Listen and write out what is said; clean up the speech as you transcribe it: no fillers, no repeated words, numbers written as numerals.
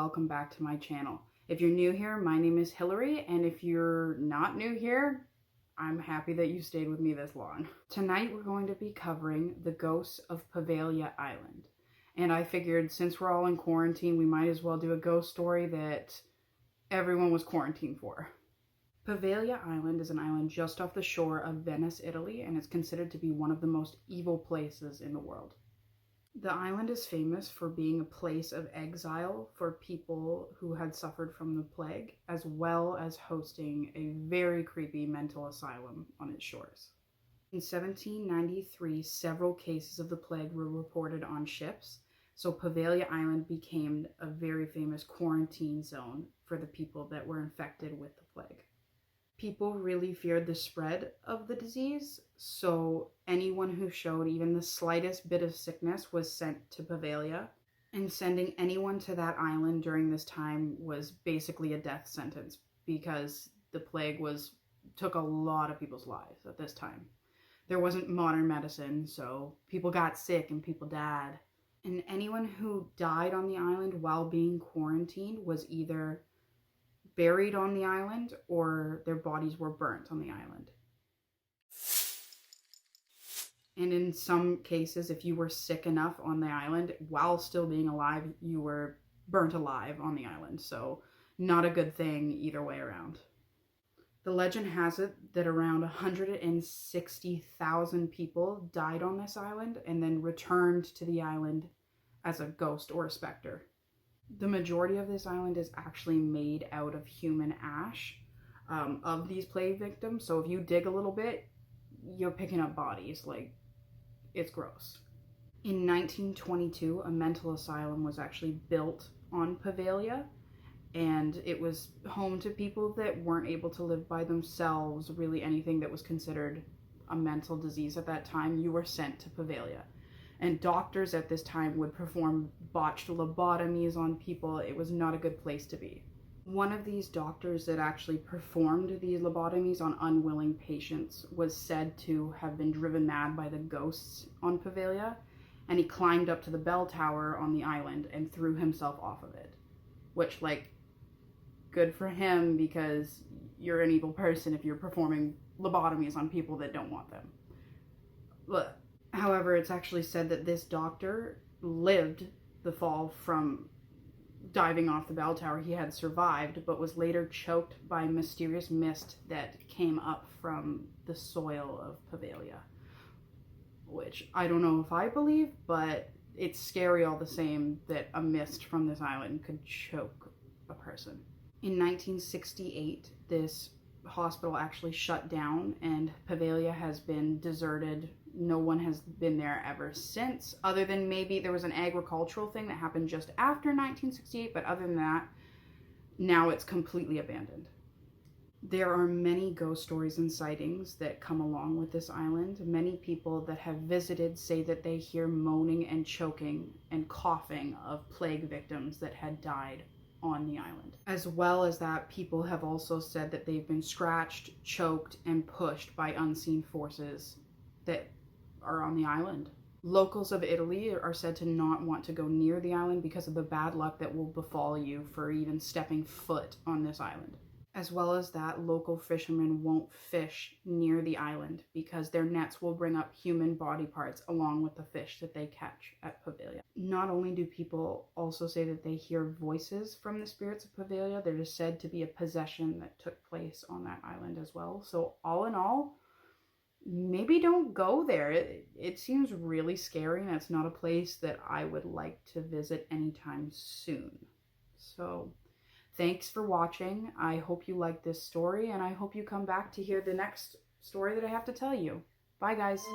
welcome back to my channel. If you're new here, my name is Hillary, and if you're not new here, I'm happy that you stayed with me this long. Tonight we're going to be covering the Ghosts of Poveglia Island. And I figured since we're all in quarantine, we might as well do a ghost story that everyone was quarantined for. Poveglia Island is an island just off the shore of Venice, Italy, and it's considered to be one of the most evil places in the world. The island is famous for being a place of exile for people who had suffered from the plague, as well as hosting a very creepy mental asylum on its shores. In 1793, several cases of the plague were reported on ships, so Poveglia Island became a very famous quarantine zone for the people that were infected with the plague. People really feared the spread of the disease, so anyone who showed even the slightest bit of sickness was sent to Poveglia, and sending anyone to that island during this time was basically a death sentence because the plague took a lot of people's lives at this time. There wasn't modern medicine, so people got sick and people died. And anyone who died on the island while being quarantined was either buried on the island or their bodies were burnt on the island. And in some cases, if you were sick enough on the island while still being alive, you were burnt alive on the island. So not a good thing either way around. The legend has it that around 160,000 people died on this island and then returned to the island as a ghost or a specter. The majority of this island is actually made out of human ash of these plague victims. So if you dig a little bit, you're picking up bodies. Like, it's gross. In 1922, a mental asylum was actually built on Poveglia, and it was home to people that weren't able to live by themselves. Really anything that was considered a mental disease at that time, you were sent to Poveglia. And doctors at this time would perform botched lobotomies on people. It was not a good place to be. One of these doctors that actually performed these lobotomies on unwilling patients was said to have been driven mad by the ghosts on Poveglia, and he climbed up to the bell tower on the island and threw himself off of it. Which, like, good for him, because you're an evil person if you're performing lobotomies on people that don't want them. But however, it's actually said that this doctor lived the fall from diving off the bell tower. He had survived, but was later choked by mysterious mist that came up from the soil of Poveglia. Which, I don't know if I believe, but it's scary all the same that a mist from this island could choke a person. In 1968, this hospital actually shut down, and Poveglia has been deserted. No one has been there ever since, other than maybe there was an agricultural thing that happened just after 1968, but other than that, now it's completely abandoned. There are many ghost stories and sightings that come along with this island. Many people that have visited say that they hear moaning and choking and coughing of plague victims that had died on the island. As well as that, people have also said that they've been scratched, choked, and pushed by unseen forces that are on the island. Locals of Italy are said to not want to go near the island because of the bad luck that will befall you for even stepping foot on this island. As well as that, local fishermen won't fish near the island because their nets will bring up human body parts along with the fish that they catch at Poveglia. Not only do people also say that they hear voices from the spirits of Poveglia, there is said to be a possession that took place on that island as well. So all in all, maybe don't go there. It seems really scary, and it's not a place that I would like to visit anytime soon. So thanks for watching. I hope you liked this story, and I hope you come back to hear the next story that I have to tell you. Bye, guys.